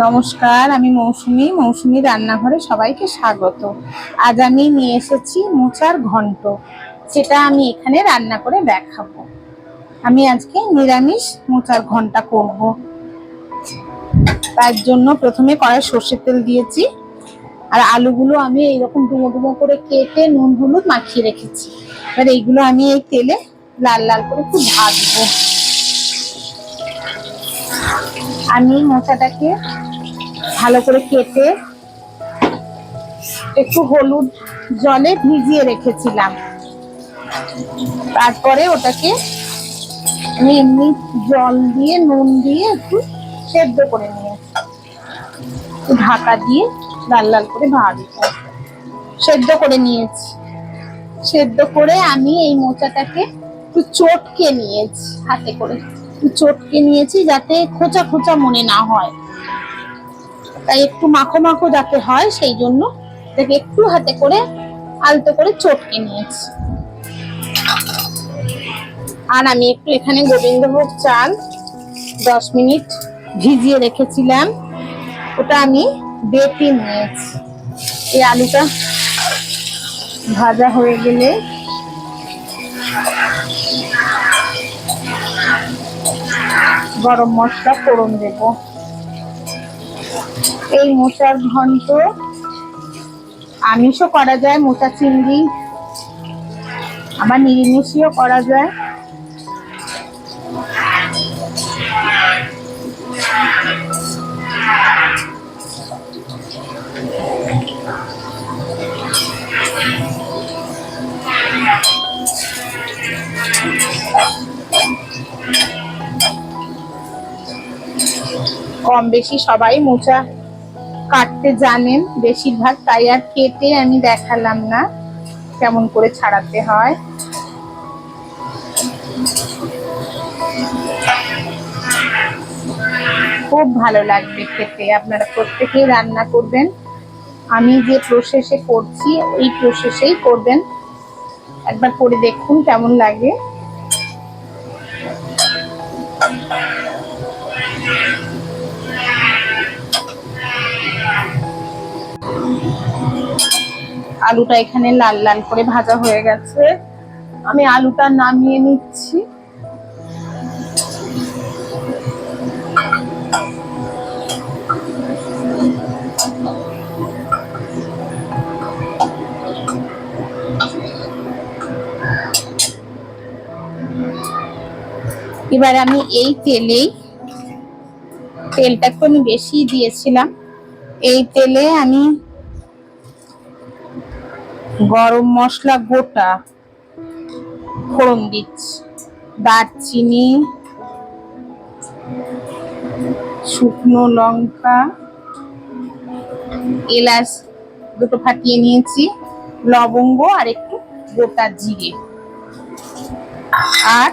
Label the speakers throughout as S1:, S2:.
S1: নমস্কার, আমি মৌসুমী রান্নাঘরে সবাইকে স্বাগত। আজ আমি নিয়ে এসেছি মোচার ঘন্ট, সেটা আমি এখানে রান্না করে দেখাবো। আমি আজকে নিরামিষ মোচার ঘন্ট করব। তার জন্য প্রথমে কড়াই সর্ষের তেল দিয়েছি, আর আলুগুলো আমি এইরকম ডুমো ডুমো করে কেটে নুন হলুদ মাখিয়ে রেখেছি। এবার এইগুলো আমি এই তেলে লাল লাল করে একটু ভাজবো। আমি মোচাটাকে ভালো করে কেটে একটু হলুদ জলে ভিজিয়ে রেখেছিলাম। তারপরে ওটাকে আমি এমনি জল দিয়ে নুন দিয়ে একটু সেদ্ধ করে নিয়েছি, ঢাকা দিয়ে লাল লাল করে ভাজবো। সেদ্ধ করে নিয়েছি। সেদ্ধ করে আমি এই মোচাটাকে একটু চটকে নিয়েছি, হাতে করে একটু চটকে নিয়েছি যাতে খোঁচা খোঁচা মনে না হয়। তাই একটু মাখো মাখো যাতে হয় সেই জন্য এটাকে একটু হাতে করে আলতো করে চটকে নিয়েছি। আর আমি একটু এখানে গোবিন্দভোগ চাল 10 মিনিট ভিজিয়ে রেখেছিলাম, ওটা আমি বেটে নিয়েছি। এই আলুটা ভাজা হয়ে গেলে গরম মশলা ফোড়ন দেব। এই মোচার ঘন্ট আমিষও করা যায়, মোচা চিংড়ি, আবার নিরামিষও করা যায়। কম বেশি সবাই মোচা কাটতে জানেন বেশিরভাগ, তাই আর কেটে আমি দেখালাম না কেমন করে ছাড়াতে হয়। খুব ভালো লাগবে খেতে, আপনারা প্রত্যেকেই রান্না করবেন। আমি যে প্রসেসে করছি ওই প্রসেসেই করবেন, একবার করে দেখুন কেমন লাগে। আলুটা এখানে লাল লাল করে ভাজা হয়ে গেছে, আমি আলুটা নামিয়ে নিচ্ছি। এবার আমি এই তেলটা একটু আমি বেশি দিয়েছিলাম, এই তেলে আমি গরম মশলা গোটা ফোড়ন দিচ্ছি। দারচিনি, শুকনো লঙ্কা, এলাচ দুটো ফাটিয়ে নিয়েছি, লবঙ্গ আর একটু গোটা জিরে, আর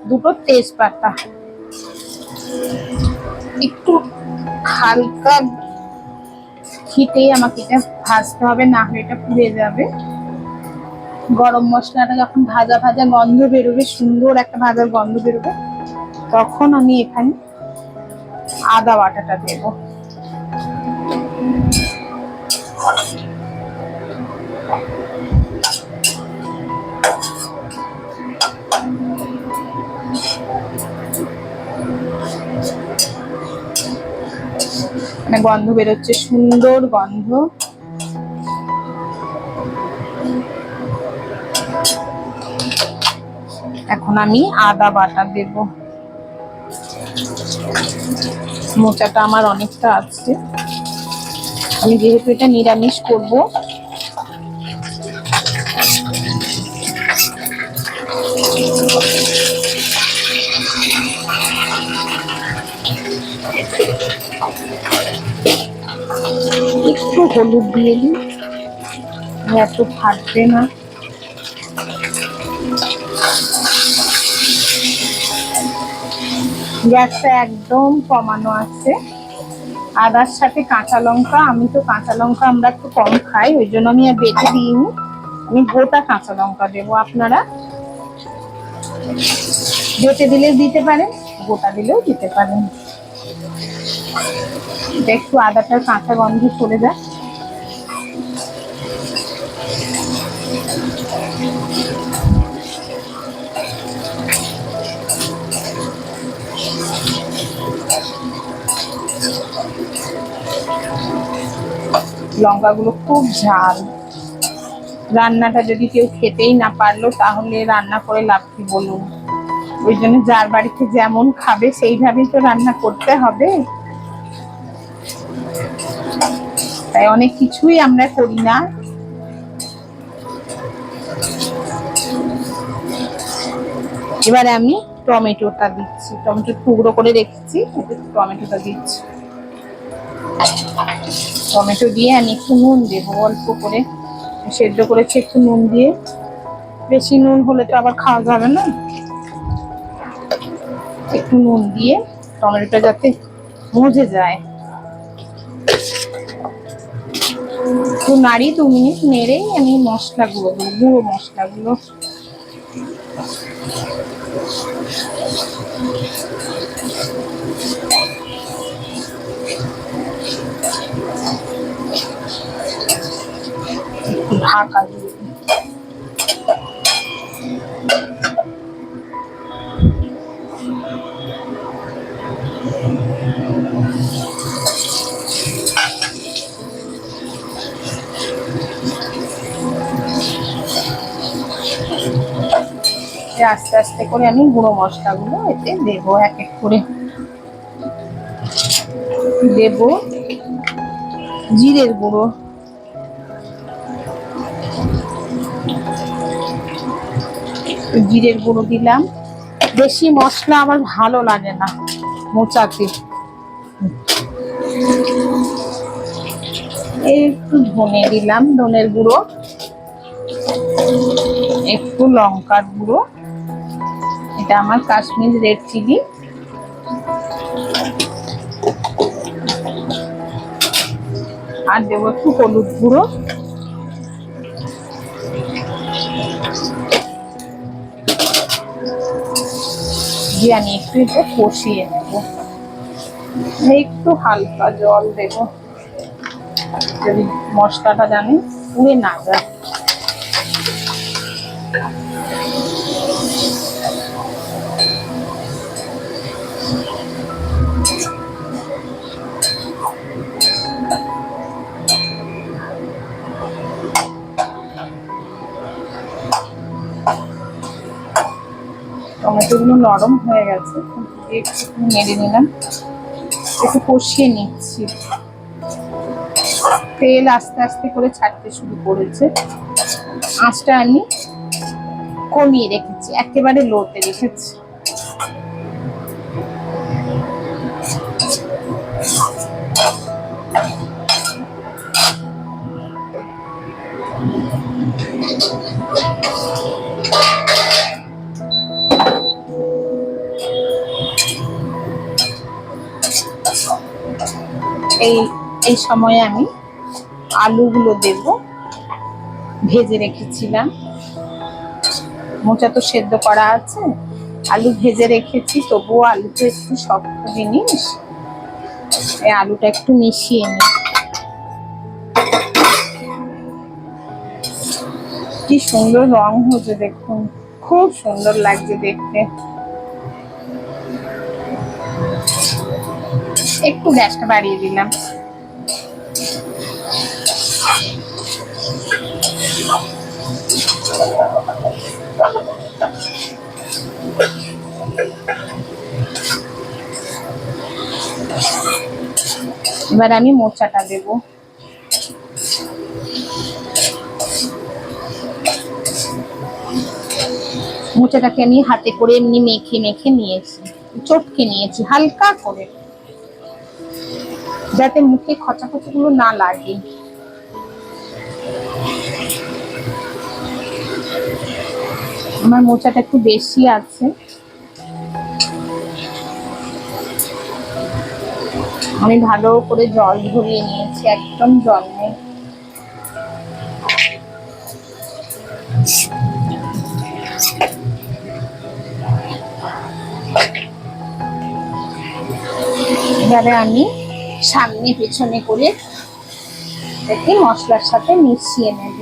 S1: দুটো তেজপাতা। একটু হালকা হিটে আমাকে এটা ভাজতে হবে, না হলে এটা পুড়ে যাবে। গরম মশলাটা যখন ভাজা ভাজা গন্ধ বেরোবে, সুন্দর একটা ভাজার গন্ধ বেরোবে, তখন আমি এখানে আদা বাটাটা দেব। মানে গন্ধ বেরোচ্ছে, সুন্দর গন্ধ। এখন আমি আদা বাটা দেব। মোচাটা আমার অনেকটা আছে, আমি যেহেতু এটা নিরামিষ করব, একটু হলুদ দিয়ে দিই, এত ফাটবে না। গ্যাসটা একদম কমানো আছে। আদার সাথে কাঁচা লঙ্কা, আমি তো কাঁচা লঙ্কা আমরা একটু কম খাই, ওই জন্য আমি আর বেটে দিইনি, আমি গোটা কাঁচা লঙ্কা দেবো। আপনারা বেটে দিলেও দিতে পারেন, গোটা দিলেও দিতে পারেন। একটু আদাটার কাঁচা গন্ধ চলে যায়। লঙ্কাগুলো খুব ঝাল। রান্নাটা যদি কেউ খেতেই না পারলো তাহলে রান্না করে লাভ কি বলুন? ওই জন্য যার বাড়িতে যেমন খাবে সেইভাবেই তো রান্না করতে হবে। তাই অনেক কিছুই আমরা করি না। এবারে আমি টমেটোটা দিচ্ছি, টমেটো টুকরো করে রেখেছি, টমেটোটা দিচ্ছি। টমেটো দিয়ে আমি একটু নুন দেবো অল্প করে, সেদ্ধ করেছি একটু নুন দিয়ে। বেশি নুন হলে তো আবার খাওয়া যাবে না। একটু নুন দিয়ে টমেটোটা যাতে মজে যায়, একটু নাড়ি 2 মিনিট নেড়েই আমি মশলাগুলো দেবো, গুঁড়ো মশলাগুলো। ঢাকা দিয়ে আস্তে আস্তে করে আমি গুঁড়ো মশলাগুলো এতে দেবো, এক এক করে দেবো। জিরের গুঁড়ো, জিরের গুঁড়ো দিলাম। বেশি মশলা আমার ভালো লাগে না মোচাতে। একটু ধনে দিলাম, ধনের গুঁড়ো, একটু লঙ্কার গুঁড়ো, এটা আমার কাশ্মীর রেড চিলি, আর দেবো একটু হলুদ গুঁড়ো। দিয়ে আমি একটু এটা কষিয়ে নেব। একটু হালকা জল দেব, যদি মশলাটা জানি পুড়ে না যায়। টমেটোগুলো নরম হয়ে গেছে, একটু নেড়ে নিলাম, একটু কষিয়ে নিচ্ছি। তেল আস্তে আস্তে করে ছাড়তে শুরু করেছে। আঁচটা আমি কমিয়ে রেখেছি, একেবারে লোতে রেখেছি। এই সময়ে আমি আলুগুলো দেব, ভেজে রেখেছিলাম। মোচা তো সেদ্ধ করা আছে, আলু ভেজে রেখেছি, তবুও আলু তো একটু শক্ত জিনিস, এই আলুটা একটু মিশিয়ে নিই। কি সুন্দর রং হয়েছে দেখুন, খুব সুন্দর লাগছে দেখতে। একটু গ্যাসটা বাড়িয়ে দিলাম। এবার আমি মোচাটা দেব। মোচাটাকে আমি হাতে করে এমনি মেখে মেখে নিয়েছি, চটকে নিয়েছি হালকা করে, যাতে মুখে খচাখচি গুলো না লাগে। আমার মোচাটা একটু বেশি আছে, আমি ভালো করে জল ঝরিয়ে নিয়েছি, একদম জল নেই। এবারে আমি সামনে পেছনে করে এটাকে মশলার সাথে মিশিয়ে নেব।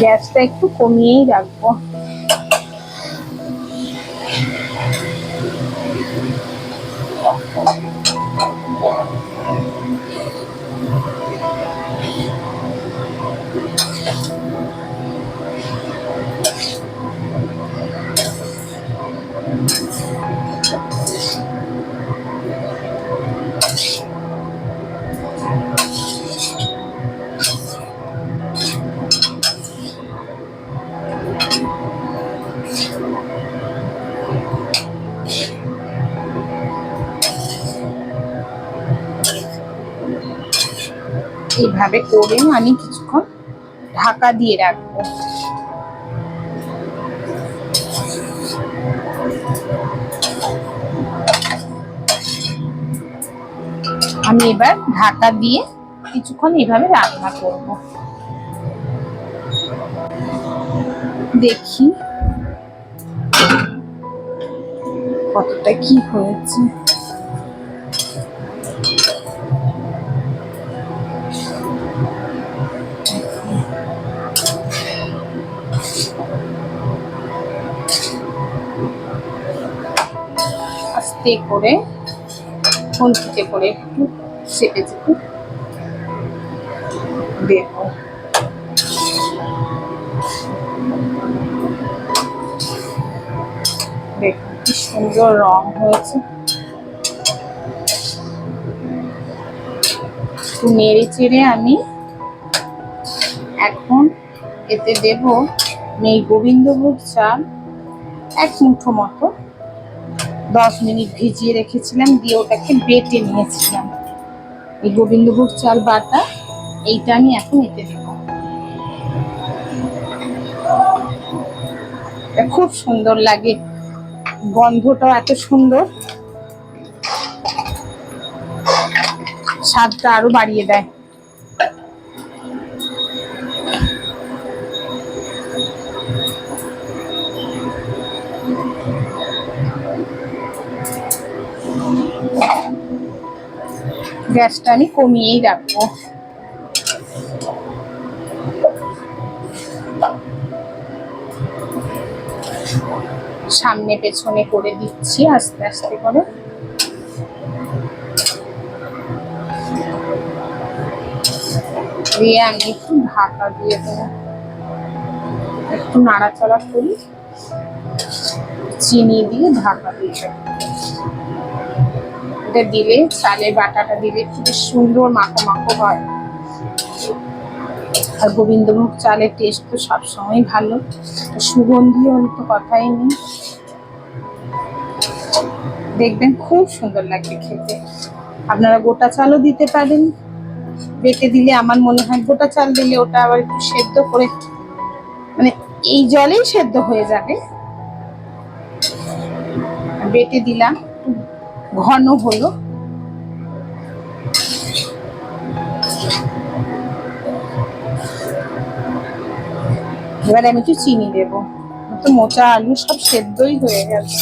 S1: গ্যাসটা একটু কমিয়েই রাখবো। এইভাবে করে আমি কিছুক্ষণ ঢাকা দিয়ে রাখবো। আমি এবার ঢাকা দিয়ে কিছুক্ষণ এইভাবে রান্না করব। দেখি কতটা কি হয়েছে। আস্তে করে খুন্তিতে করে একটু চেপে চেপে দেব। দেখুন কি সুন্দর রং হয়েছে। একটু নেড়ে চেড়ে আমি এখন এতে দেব এই গোবিন্দভোগ চাল, 1 মুঠো মতো 10 মিনিট ভিজিয়ে রেখেছিলাম, দিয়ে ওটাকে বেটে নিয়েছিলাম। এই গোবিন্দভোগ চাল বাটা এইটা আমি এখন এতে দেব। খুব সুন্দর লাগে, গন্ধটা এত সুন্দর, স্বাদটা আরো বাড়িয়ে দেয়। গ্যাসটা আমি কমিয়েই রাখবো। সামনে পেছনে করে দিচ্ছি আস্তে আস্তে করে। দিয়ে আমি একটু ঢাকা দিয়ে দেবো, একটু নাড়াচাড়া করি, চিনি দিয়ে ঢাকা দিয়ে দেবো। এটা দিলে, চালের বাটাটা দিলে একটু সুন্দর মাখো মাখো হয়। আর গোবিন্দভোগ চালের টেস্ট তো সবসময় ভালো, সুগন্ধি হলে তো কথাই নেই। দেখবেন খুব সুন্দর লাগবে খেতে। আপনারা গোটা চালও দিতে পারেন, বেটে দিলে আমার মনে হয় গোটা চাল দিলে ওটা আবার একটু সেদ্ধ করে, মানে এই জলেই সেদ্ধ হয়ে যাবে। বেটে দিলাম, ঘন হলো। এবার আমি একটু চিনি দেবো, তো মোচা আলু সব সেদ্ধই হয়ে গেছে।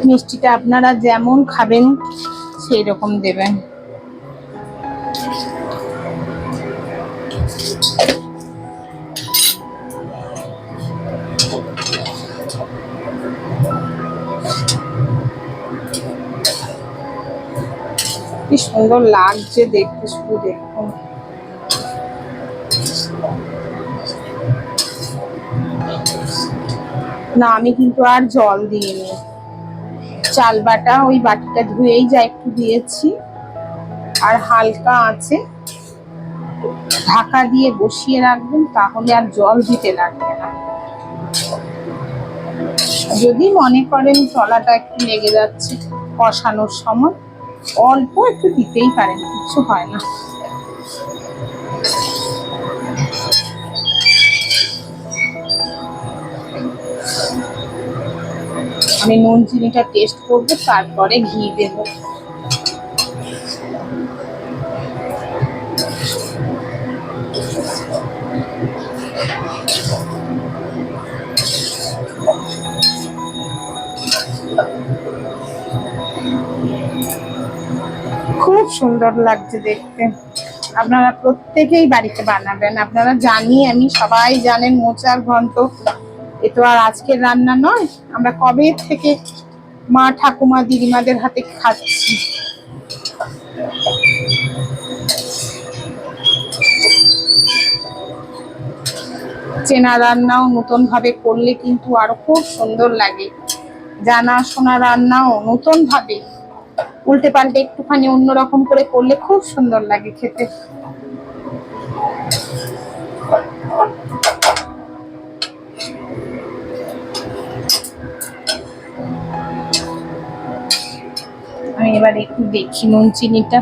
S1: মিষ্টিটা আপনারা যেমন খাবেন সেই রকম দেবেন। কি সুন্দর লাগছে দেখতে, শুধু দেখুন। না, আমি কিন্তু আর জল দিইনি, চাল বাটা ওই বাটিটা ধুয়েই যা একটু দিয়েছি, আর হালকা আছে ঢাকা দিয়ে বসিয়ে রাখবেন, তাহলে আর জল দিতে লাগবে না। যদি মনে করেন তলাটা একটু লেগে যাচ্ছে কষানোর সময়, অল্প একটু দিতেই পারেন, কিছু হয় না। আমি নুন চিনিটা টেস্ট করবো, তারপরে ঘি দেব। খুব সুন্দর লাগছে দেখতে। আপনারা প্রত্যেকেই বাড়িতে বানাবেন। আপনারা জানি, আমি সবাই জানেন মোচার ঘন্ট এ তো আর আজকের রান্না নয়, আমরা কবে থেকে মা ঠাকুমা দিদিমাদের হাতে খাচ্ছি। চেনা রান্নাও নতুন ভাবে করলে কিন্তু আরো খুব সুন্দর লাগে, জানা শোনা রান্নাও নতুন ভাবে উল্টে পাল্টে একটুখানি অন্যরকম করে করলে খুব সুন্দর লাগে খেতে। আমি এবার একটু দেখি নুন চিনিটা।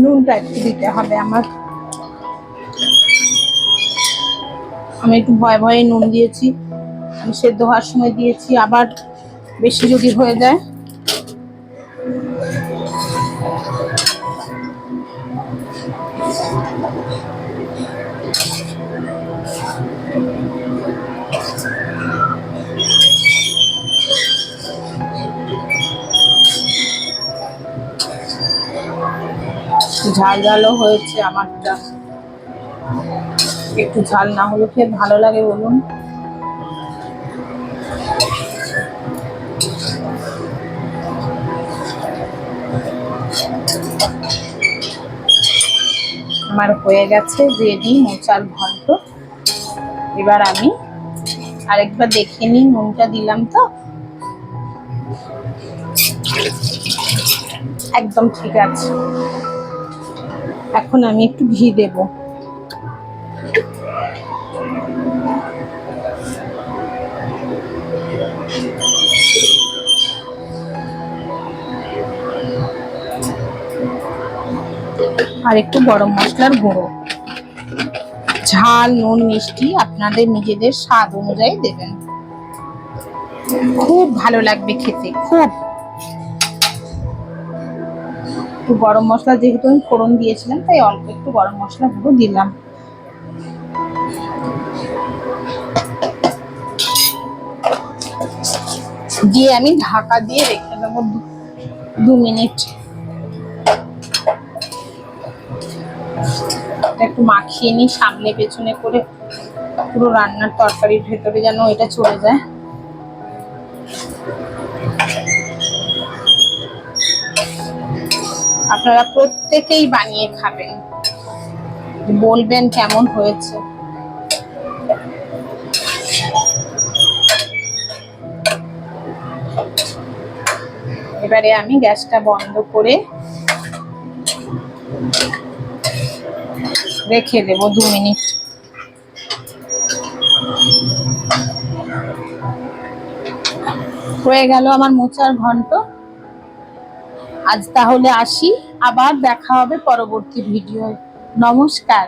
S1: নুনটা একটু দিতে হবে আমার। আমি একটু ভয়ে ভয়ে নুন দিয়েছি, আমি সেদ্ধ হওয়ার সময় দিয়েছি, আবার বেশি যদি হয়ে যায়। ঝাল ঝালও হয়েছে আমারটা। একটু ঝাল না হলে খেয়ে ভালো লাগে বলুন? আমার হয়ে গেছে রেডি মোচার ঘন্ট। এবার আমি আরেকবার দেখে নিই নুনটা দিলাম তো, একদম ঠিক আছে। এখন আমি একটু ঘি দেব। আর একটু গরম মশলার গুঁড়ো। ঝাল নুন মিষ্টি আপনাদের নিজেদের স্বাদ অনুযায়ী দেবেন। খুব ভালো লাগবে খেতে, খুব। একটু গরম মশলা, যেহেতু আমি ফোড়ন দিয়েছিলাম তাই অল্প একটু গরম মশলা গুঁড়ো দিলাম। দিয়ে আমি ঢাকা দিয়ে রেখে দেবো 2 মিনিট। একটু মাখিয়ে নিই সামনে পেছনে করে, পুরো রান্নার তরকারির ভেতরে যেন এটা চলে যায়। আপনারা প্রত্যেকেই বানিয়ে খাবেন, বলবেন কেমন হয়েছে। এবারে আমি গ্যাসটা বন্ধ করে রেখে দেবো 2 মিনিট। হয়ে গেল আমার মোচার ঘন্ট। আজ তাহলে আসি, আবার দেখা হবে পরবর্তী ভিডিও। নমস্কার।